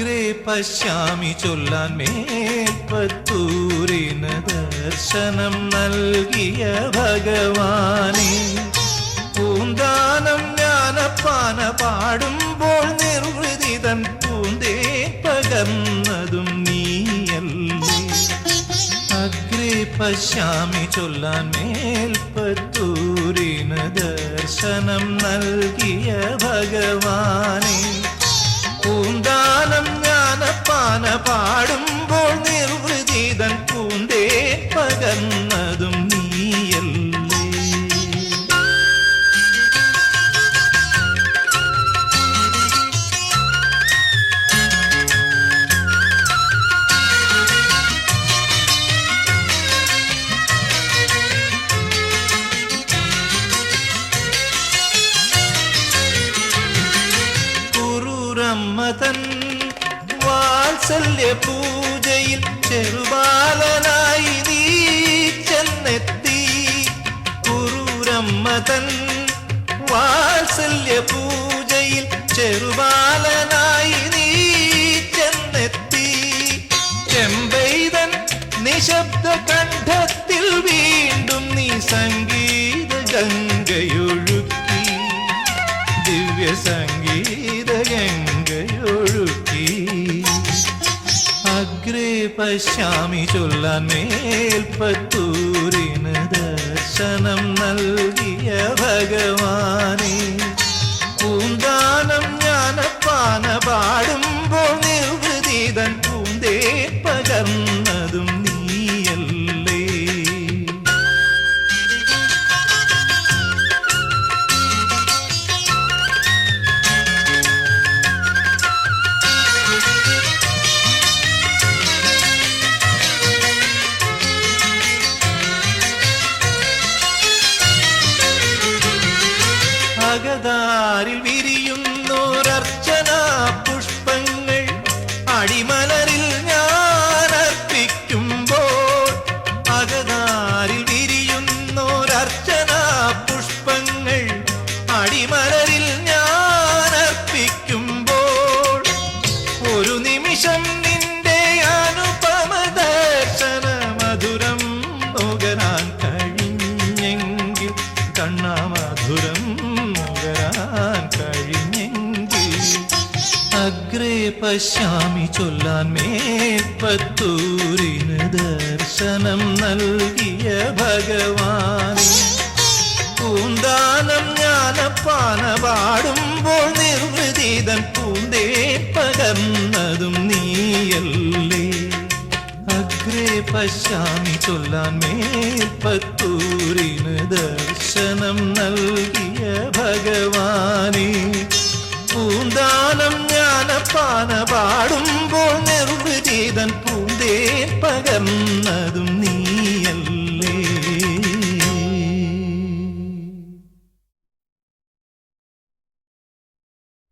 അഗ്രേ പശ്യാമി ചൊല്ലാൻ മേൽപ്പത്തൂരിന് ദർശനം നൽകിയ ഭഗവാനെ. പൂന്താനം ജ്ഞാനപ്പാന പാടുമ്പോൾ നിർവൃതിതൻ പൂന്തേ പകർന്നതും നീയല്ലേ. അഗ്രേ പശ്യാമി ചൊല്ലാൻ മേൽപ്പത്തൂരിന് ദർശനം നൽകിയ ഭഗവാനെ. പൂന്താനം ജ്ഞാനപ്പാന പാടുമ്പോൾ നിർവൃതിതൻ പൂന്തേ പകർന്നതും നീയല്ലേ. ബ്രഹ്മതൻ വാത്സല്യ പൂജയിൽ ചെറുബാലനായി നീ ചെന്നെത്തി. കുറുരമ്മതൻ വാത്സല്യ പൂജയിൽ ചെറുബാലനായി നീ ചെന്നെത്തി. ചെമ്പൈതൻ നിശബ്ദ കണ്ഠത്തിൽ വീണ്ടും നീ സംഗീത ഗംഗയൊഴുക്കി. ദിവ്യ സംഗീത ഗംഗയൊഴുക്കി. അഗ്രേ പശ്യാമി ചൊല്ലാൻ മേൽപ്പത്തൂരിന് ദർശനം നൽകിയ ഭഗവാനെ. പൂന്താനം ജ്ഞാനപ്പാന പാടുമ്പോൾ നിർവൃതിതൻ പൂന്തേ പകർന്നതും നീയല്ലേ. അകതാരിൽ വിരിയുന്നോരർച്ചനാ പുഷ്പങ്ങൾ അടിമലരിൽ ഞാൻ അർപ്പിക്കുമ്പോൾ. അകതാരിൽ വിരിയുന്നോരർച്ചനാ പുഷ്പങ്ങൾ അടിമലരിൽ ഞാൻ അർപ്പിക്കുമ്പോൾ. ഒരു നിമിഷം നിന്റെ അനുപമ ദർശന മധുരം നുകരാൻ കഴിഞ്ഞെങ്കിൽ, കണ്ണാ മധുരം കഴിഞ്ഞെങ്കിൽ. അഗ്രേ പശ്യാമി ചൊല്ലാൻ മേൽപ്പത്തൂരിന് ദർശനം നൽകിയ ഭഗവാനെ. പൂന്താനം ജ്ഞാനപ്പാന പാടുമ്പോൾ നിർവൃതിതൻ പൂന്തേ പകർന്നതും നീയല്ലേ. അഗ്രേ പശ്യാമി ചൊല്ലാൻ മേൽപ്പത്തൂരിന് ദർശനം നൽകിയ ഭഗവാനെ. പൂന്താനം ജ്ഞാനപ്പാന പാടുമ്പോൾ നിർവൃതിതൻ പൂന്തേ പകർന്നതും